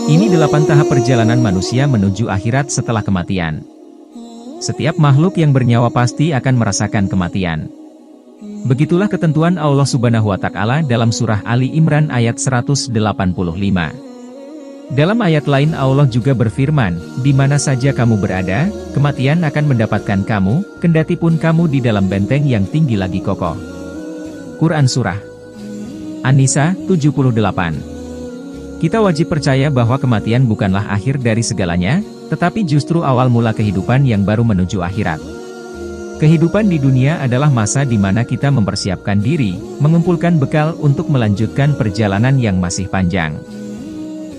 Ini 8 tahap perjalanan manusia menuju akhirat setelah kematian. Setiap makhluk yang bernyawa pasti akan merasakan kematian. Begitulah ketentuan Allah Subhanahu wa Ta'ala dalam surah Ali Imran ayat 185. Dalam ayat lain Allah juga berfirman, "Di mana saja kamu berada, kematian akan mendapatkan kamu, kendati pun kamu di dalam benteng yang tinggi lagi kokoh." Quran Surah An-Nisa 78. Kita wajib percaya bahwa kematian bukanlah akhir dari segalanya, tetapi justru awal mula kehidupan yang baru menuju akhirat. Kehidupan di dunia adalah masa di mana kita mempersiapkan diri, mengumpulkan bekal untuk melanjutkan perjalanan yang masih panjang.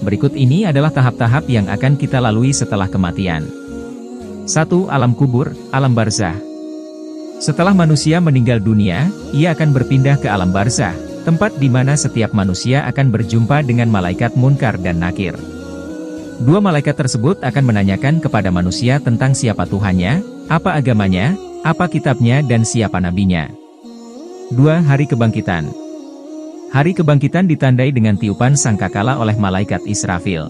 Berikut ini adalah tahap-tahap yang akan kita lalui setelah kematian. 1. Alam kubur, alam barzah. Setelah manusia meninggal dunia, ia akan berpindah ke alam barzah, tempat di mana setiap manusia akan berjumpa dengan malaikat Munkar dan Nakir. Dua malaikat tersebut akan menanyakan kepada manusia tentang siapa Tuhannya, apa agamanya, apa kitabnya dan siapa nabinya. 2. Hari kebangkitan. Hari kebangkitan ditandai dengan tiupan sangkakala oleh malaikat Israfil.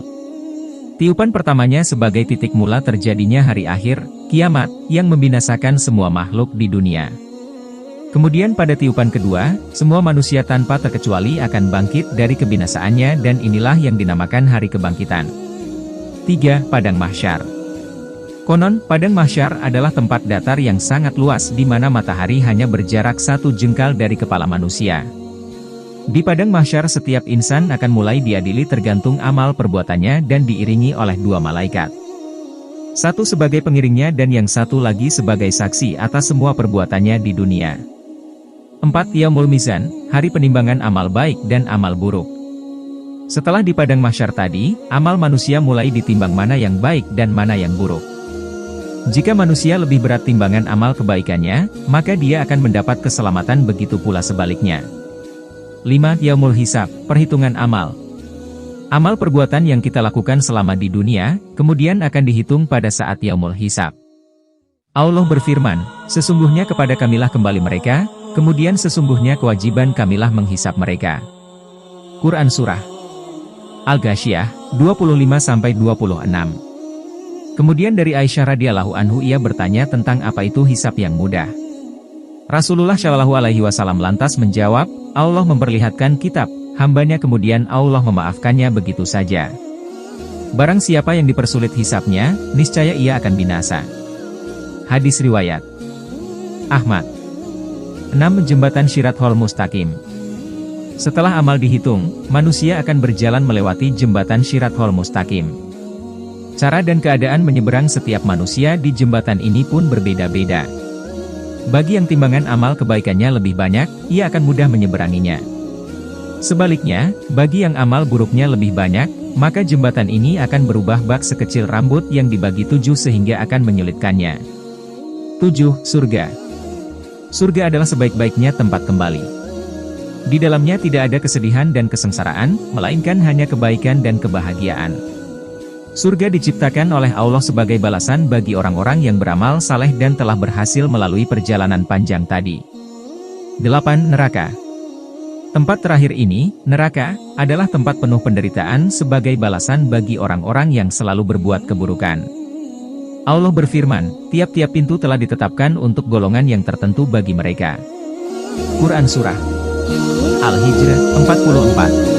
Tiupan pertamanya sebagai titik mula terjadinya hari akhir, kiamat, yang membinasakan semua makhluk di dunia. Kemudian pada tiupan kedua, semua manusia tanpa terkecuali akan bangkit dari kebinasaannya dan inilah yang dinamakan hari kebangkitan. 3. Padang Mahsyar. Konon, Padang Mahsyar adalah tempat datar yang sangat luas di mana matahari hanya berjarak 1 jengkal dari kepala manusia. Di Padang Mahsyar setiap insan akan mulai diadili tergantung amal perbuatannya dan diiringi oleh 2 malaikat. Satu sebagai pengiringnya dan yang satu lagi sebagai saksi atas semua perbuatannya di dunia. 4. Yaumul Mizan, hari penimbangan amal baik dan amal buruk. Setelah di Padang Mahsyar tadi, amal manusia mulai ditimbang mana yang baik dan mana yang buruk. Jika manusia lebih berat timbangan amal kebaikannya, maka dia akan mendapat keselamatan, begitu pula sebaliknya. 5. Yaumul Hisab, perhitungan amal. Amal perbuatan yang kita lakukan selama di dunia, kemudian akan dihitung pada saat Yaumul Hisab. Allah berfirman, "Sesungguhnya kepada Kamilah kembali mereka, kemudian sesungguhnya kewajiban Kamilah menghisap mereka." Quran Surah Al-Ghasyiyah, 25-26. Kemudian dari Aisyah radhiyallahu anhu ia bertanya tentang apa itu hisab yang mudah. Rasulullah Shallallahu Alaihi Wasallam lantas menjawab, Allah memperlihatkan kitab, hambanya kemudian Allah memaafkannya begitu saja. Barang siapa yang dipersulit hisabnya, niscaya ia akan binasa. Hadis riwayat Ahmad. 6. Jembatan Shirathul Mustaqim. Setelah amal dihitung, manusia akan berjalan melewati jembatan Shirathul Mustaqim. Cara dan keadaan menyeberang setiap manusia di jembatan ini pun berbeda-beda. Bagi yang timbangan amal kebaikannya lebih banyak, ia akan mudah menyeberanginya. Sebaliknya, bagi yang amal buruknya lebih banyak, maka jembatan ini akan berubah bak sekecil rambut yang dibagi 7 sehingga akan menyulitkannya. 7. Surga. Surga adalah sebaik-baiknya tempat kembali. Di dalamnya tidak ada kesedihan dan kesengsaraan, melainkan hanya kebaikan dan kebahagiaan. Surga diciptakan oleh Allah sebagai balasan bagi orang-orang yang beramal saleh dan telah berhasil melalui perjalanan panjang tadi. 8. Neraka. Tempat terakhir ini, neraka, adalah tempat penuh penderitaan sebagai balasan bagi orang-orang yang selalu berbuat keburukan. Allah berfirman, tiap-tiap pintu telah ditetapkan untuk golongan yang tertentu bagi mereka. Quran Surah Al-Hijr 44.